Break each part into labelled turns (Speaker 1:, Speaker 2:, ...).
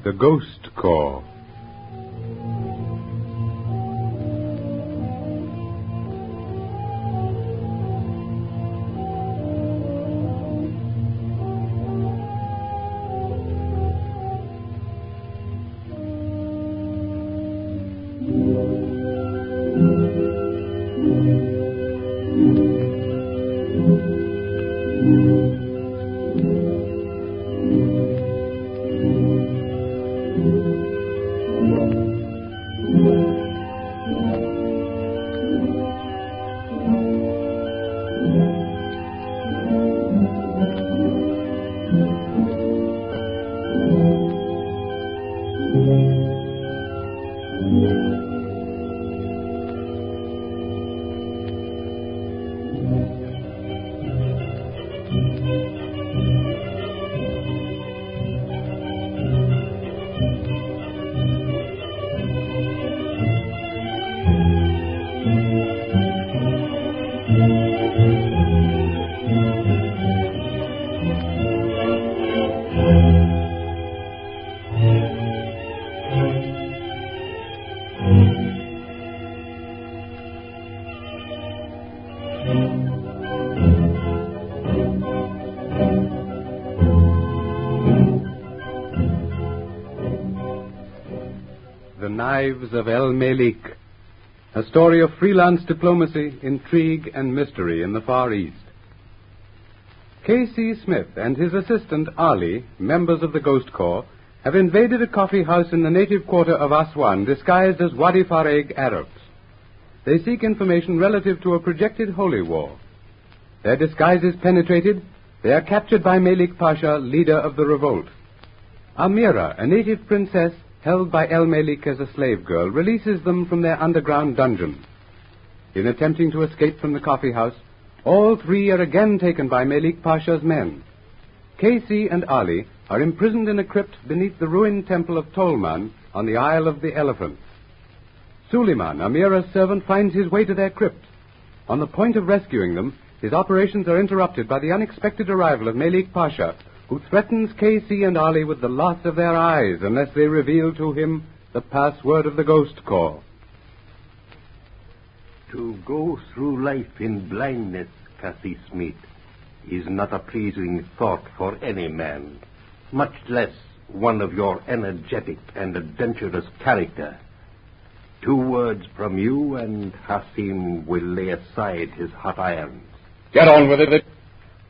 Speaker 1: The Ghost Corps. The Knives of Malek, a story of freelance diplomacy, intrigue, and mystery in the Far East. K.C. Smith and his assistant, Ali, members of the Ghost Corps, have invaded a coffee house in the native quarter of Aswan disguised as Wadi Fareg Arabs. They seek information relative to a projected holy war. Their disguise is penetrated. They are captured by Malek Pasha, leader of the revolt. Amira, a native princess held by Malek as a slave girl, releases them from their underground dungeon. In attempting to escape from the coffee house, all three are again taken by Malek Pasha's men. Casey and Ali are imprisoned in a crypt beneath the ruined temple of Tolman on the Isle of the Elephants. Suleiman, Amira's servant, finds his way to their crypt. On the point of rescuing them, his operations are interrupted by the unexpected arrival of Malek Pasha, who threatens Casey and Ali with the loss of their eyes unless they reveal to him the password of the Ghost Corps.
Speaker 2: To go through life in blindness, Cassie Smith, is not a pleasing thought for any man, much less one of your energetic and adventurous character. 2 words from you, and Hassim will lay aside his hot irons.
Speaker 3: Get on with it.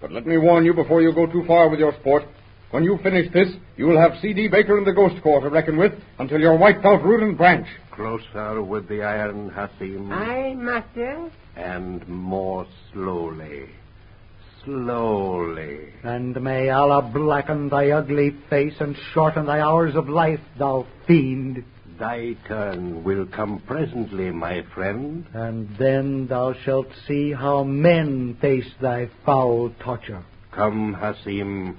Speaker 3: But let me warn you before you go too far with your sport. When you finish this, you will have C.D. Baker and the Ghost Corps to reckon with until you're wiped out root and branch.
Speaker 2: Closer with the iron, Hassim.
Speaker 4: Aye, master.
Speaker 2: And more slowly. Slowly.
Speaker 5: And may Allah blacken thy ugly face and shorten thy hours of life, thou fiend.
Speaker 2: Thy turn will come presently, my friend.
Speaker 5: And then thou shalt see how men face thy foul torture.
Speaker 2: Come, Hassim.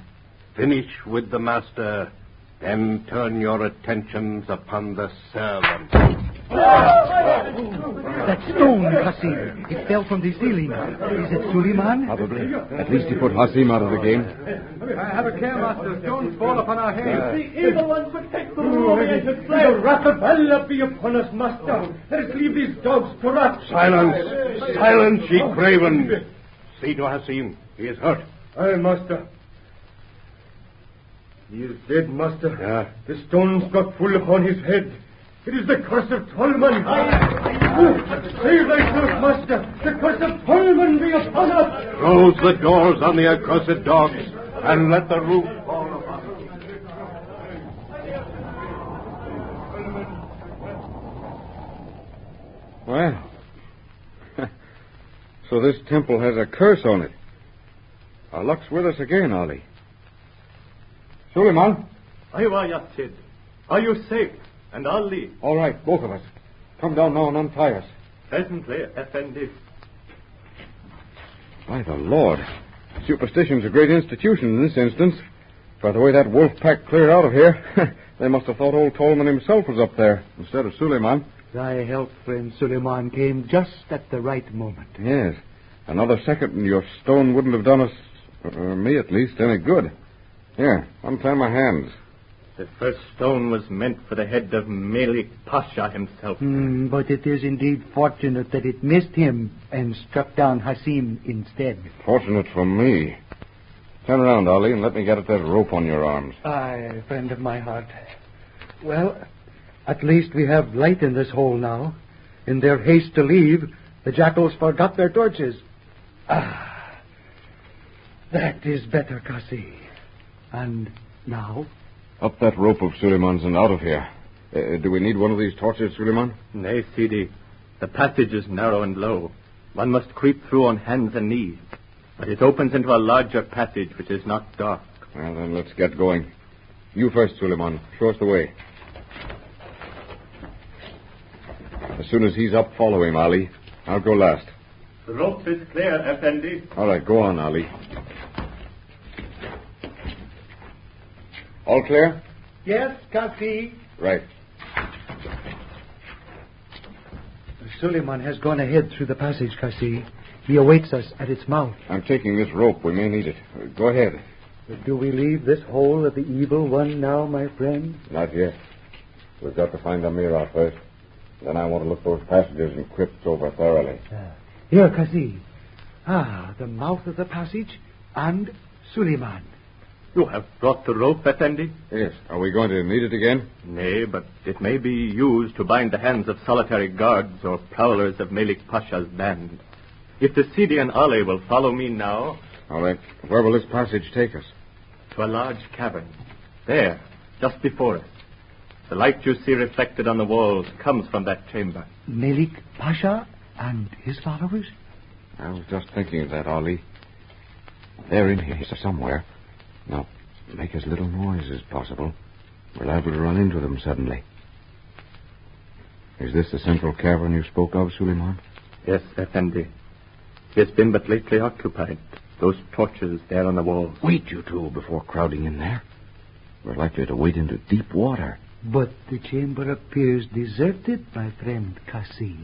Speaker 2: Finish with the master, then turn your attentions upon the servant.
Speaker 5: That stone, Hassim. It fell from the ceiling. Is it Suleiman?
Speaker 3: Probably. At least he put Hassim out of the game.
Speaker 1: Have a care, master. Stones fall upon our heads.
Speaker 6: The evil one protect the oriented flag. The wrath of Allah be upon us, master. Let us leave these dogs to rot.
Speaker 2: Silence! Silence, ye craven! See to Hassim. He is hurt.
Speaker 6: Aye, master. He is dead, master.
Speaker 2: Yeah.
Speaker 6: The stones got full upon his head. It is the curse of Tolman. Save thyself, master. The curse of Tolman be upon us.
Speaker 2: Close the doors on the accursed dogs, and let the roof fall upon them.
Speaker 3: Well, so this temple has a curse on it. Our luck's with us again, Ali. Suleiman?
Speaker 6: Aywa, Yatsid. Are you safe? And Ali?
Speaker 3: All right, both of us. Come down now and untie us.
Speaker 6: Presently, Effendi.
Speaker 3: By the Lord. Superstition's a great institution in this instance. By the way that wolf pack cleared out of here, they must have thought old Tolman himself was up there instead of Suleiman.
Speaker 5: Thy help, friend Suleiman, came just at the right moment.
Speaker 3: Yes. Another second and your stone wouldn't have done us, or me at least, any good. Here, untie my hands.
Speaker 4: The first stone was meant for the head of Malek Pasha himself.
Speaker 5: But it is indeed fortunate that it missed him and struck down Hasim instead.
Speaker 3: Fortunate for me. Turn around, Ali, and let me get at that rope on your arms.
Speaker 5: Aye, friend of my heart. Well, at least we have light in this hole now. In their haste to leave, the jackals forgot their torches. That is better, Kasi. And now?
Speaker 3: Up that rope of Suleiman's and out of here. Do we need one of these torches, Suleiman?
Speaker 4: Nay, Sidi. The passage is narrow and low. One must creep through on hands and knees. But it opens into a larger passage which is not dark.
Speaker 3: Well, then let's get going. You first, Suleiman. Show us the way. As soon as he's up, follow him, Ali. I'll go last.
Speaker 4: The rope is clear, Effendi.
Speaker 3: All right, go on, Ali. All clear?
Speaker 5: Yes, Kasi.
Speaker 3: Right.
Speaker 5: Suleiman has gone ahead through the passage, Kasi. He awaits us at its mouth.
Speaker 3: I'm taking this rope. We may need it. Go ahead.
Speaker 5: But do we leave this hole of the evil one now, my friend?
Speaker 3: Not yet. We've got to find Amira first. Then I want to look those passages and crypts over thoroughly.
Speaker 5: Here, Kasi. The mouth of the passage and Suleiman.
Speaker 4: You have brought the rope, Effendi?
Speaker 3: Yes. Are we going to need it again?
Speaker 4: Nay, but it may be used to bind the hands of solitary guards or prowlers of Malek Pasha's band. If the Sidi and Ali will follow me now...
Speaker 3: All right. Where will this passage take us?
Speaker 4: To a large cavern. There, just before us. The light you see reflected on the walls comes from that chamber.
Speaker 5: Malek Pasha and his followers?
Speaker 3: I was just thinking of that, Ali. They're in here somewhere. Now, make as little noise as possible. We're liable to run into them suddenly. Is this the central cavern you spoke of, Suleiman?
Speaker 4: Yes, Effendi. It has been but lately occupied. Those torches there on the walls.
Speaker 3: Wait, you two, before crowding in there. We're likely to wade into deep water.
Speaker 5: But the chamber appears deserted, my friend Kasi.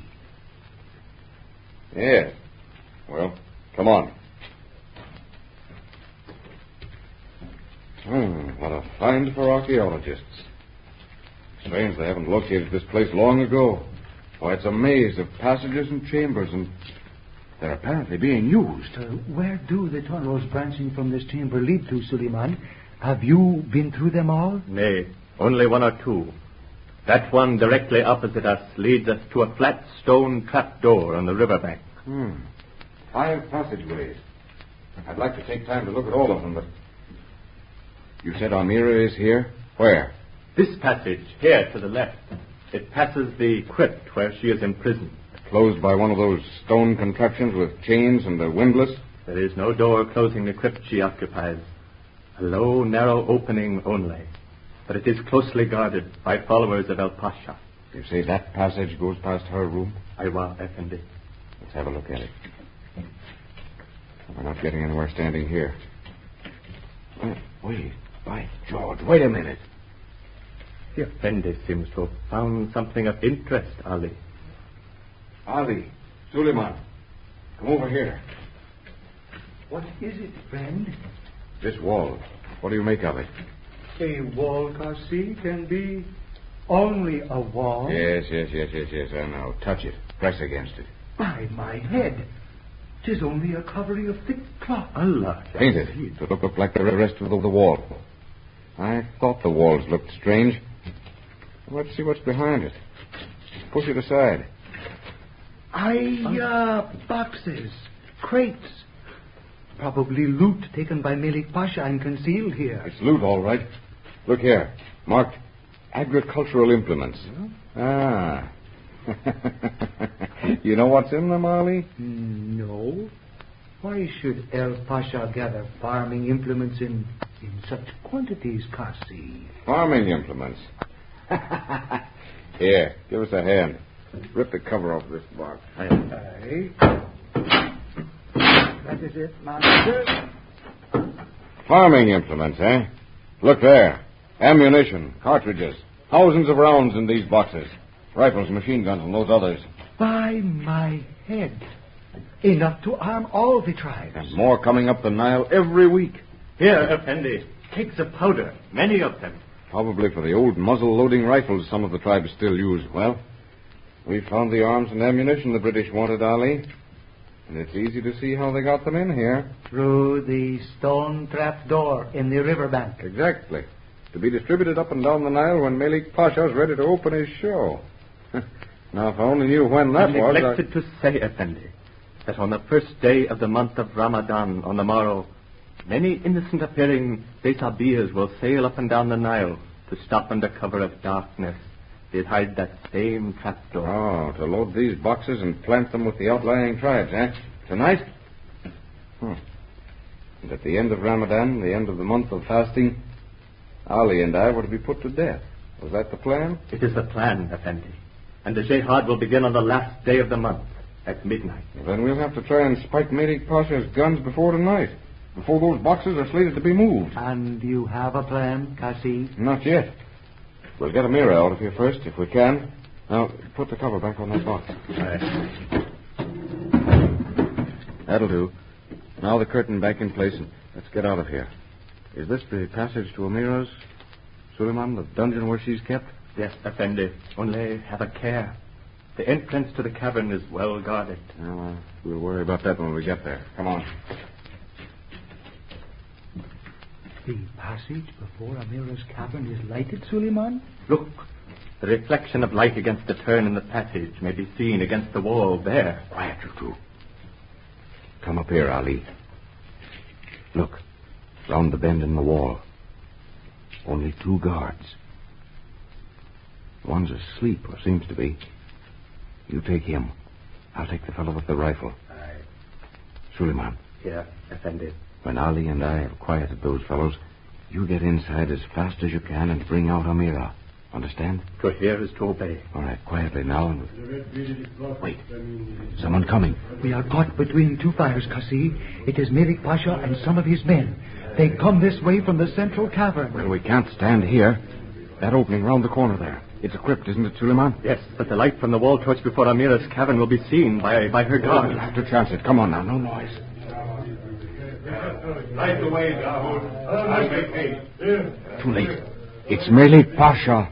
Speaker 3: Yes. Well, come on. What a find for archaeologists. Strange they haven't located this place long ago. Why, it's a maze of passages and chambers, and they're apparently being used.
Speaker 5: Where do the tunnels branching from this chamber lead to, Suleiman? Have you been through them all?
Speaker 4: Nay, only one or two. That one directly opposite us leads us to a flat stone trapdoor on the riverbank.
Speaker 3: 5 passageways. I'd like to take time to look at all of them, but... You said Amira is here? Where?
Speaker 4: This passage, here to the left. It passes the crypt where she is imprisoned.
Speaker 3: Closed by one of those stone contraptions with chains and a windlass?
Speaker 4: There is no door closing the crypt she occupies. A low, narrow opening only. But it is closely guarded by followers of El Pasha.
Speaker 3: You say that passage goes past her room?
Speaker 4: Aywa, Effendi.
Speaker 3: Let's have a look at it. We're not getting anywhere standing here. Wait, by George, wait a minute.
Speaker 4: The Effendi seems to have found something of interest, Ali.
Speaker 3: Ali, Suleiman, come over here.
Speaker 5: What is it, friend?
Speaker 3: This wall. What do you make of it?
Speaker 5: A wall, Kasi, can be only a wall.
Speaker 3: Yes. I know. Touch it. Press against it.
Speaker 5: By my head, 'tis only a covering of thick cloth.
Speaker 4: Allah.
Speaker 3: Painted to look like the rest of the wall. I thought the walls looked strange. Let's see what's behind it. Push it aside.
Speaker 5: Boxes, crates. Probably loot taken by Malek Pasha and concealed here.
Speaker 3: It's loot, all right. Look here. Marked agricultural implements. Ah. You know what's in them, Ali?
Speaker 5: No. Why should El Pasha gather farming implements in such quantities, Kasi?
Speaker 3: Farming implements. Here, give us a hand. Rip the cover off this box.
Speaker 5: Aye. That is it, Master.
Speaker 3: Farming implements, eh? Look there. Ammunition, cartridges, thousands of rounds in these boxes. Rifles, machine guns, and those others.
Speaker 5: By my head. Enough to arm all the tribes.
Speaker 3: And more coming up the Nile every week.
Speaker 4: Here, Effendi. Kegs of powder, many of them.
Speaker 3: Probably for the old muzzle-loading rifles some of the tribes still use. Well, we found the arms and ammunition the British wanted, Ali. And it's easy to see how they got them in here.
Speaker 5: Through the stone trap door in the riverbank.
Speaker 3: Exactly. To be distributed up and down the Nile when Malek Pasha's ready to open his show. Now, if I only knew when that
Speaker 4: I
Speaker 3: was...
Speaker 4: neglected to say, Effendi, that on the first day of the month of Ramadan, on the morrow, many innocent-appearing Besabias will sail up and down the Nile to stop under cover of darkness behind that same trapdoor.
Speaker 3: Oh, to load these boxes and plant them with the outlying tribes, eh? Tonight? And at the end of Ramadan, the end of the month of fasting, Ali and I were to be put to death. Was that the plan?
Speaker 4: It is the plan, Effendi. And the jihad will begin on the last day of the month, at midnight.
Speaker 3: Then we'll have to try and spike Malek Pasha's guns before tonight, before those boxes are slated to be moved.
Speaker 5: And you have a plan, Cassie?
Speaker 3: Not yet. We'll get a mirror out of here first, if we can. Now, put the cover back on that box.
Speaker 4: Right.
Speaker 3: That'll do. Now the curtain back in place, and let's get out of here. Is this the passage to Amira's, Suleiman, the dungeon where she's kept?
Speaker 4: Yes, Effendi. Only have a care. The entrance to the cavern is well guarded.
Speaker 3: Well, we'll worry about that when we get there. Come on.
Speaker 5: The passage before Amira's cavern is lighted, Suleiman?
Speaker 4: Look, the reflection of light against the turn in the passage may be seen against the wall there.
Speaker 3: Quiet, you two. Come up here, Ali. Look, round the bend in the wall. Only 2 guards. One's asleep, or seems to be. You take him. I'll take the fellow with the rifle.
Speaker 4: Aye.
Speaker 3: Suleiman.
Speaker 4: Here, Effendi.
Speaker 3: When Ali and I have quieted those fellows, you get inside as fast as you can and bring out Amira. Understand?
Speaker 4: To hear is to obey.
Speaker 3: All right, quietly now. And... Wait. Someone coming.
Speaker 5: We are caught between 2 fires, Cassie. It is Malek Pasha and some of his men. They come this way from the central cavern.
Speaker 3: Well, we can't stand here. That opening round the corner there. It's a crypt, isn't it, Suleiman?
Speaker 4: Yes, but the light from the wall torch before Amira's cavern will be seen by her guard.
Speaker 3: We'll have to chance it. Come on now, no noise.
Speaker 6: Light the way, Dahoud. I'll make haste.
Speaker 3: Too late. It's Malek Pasha.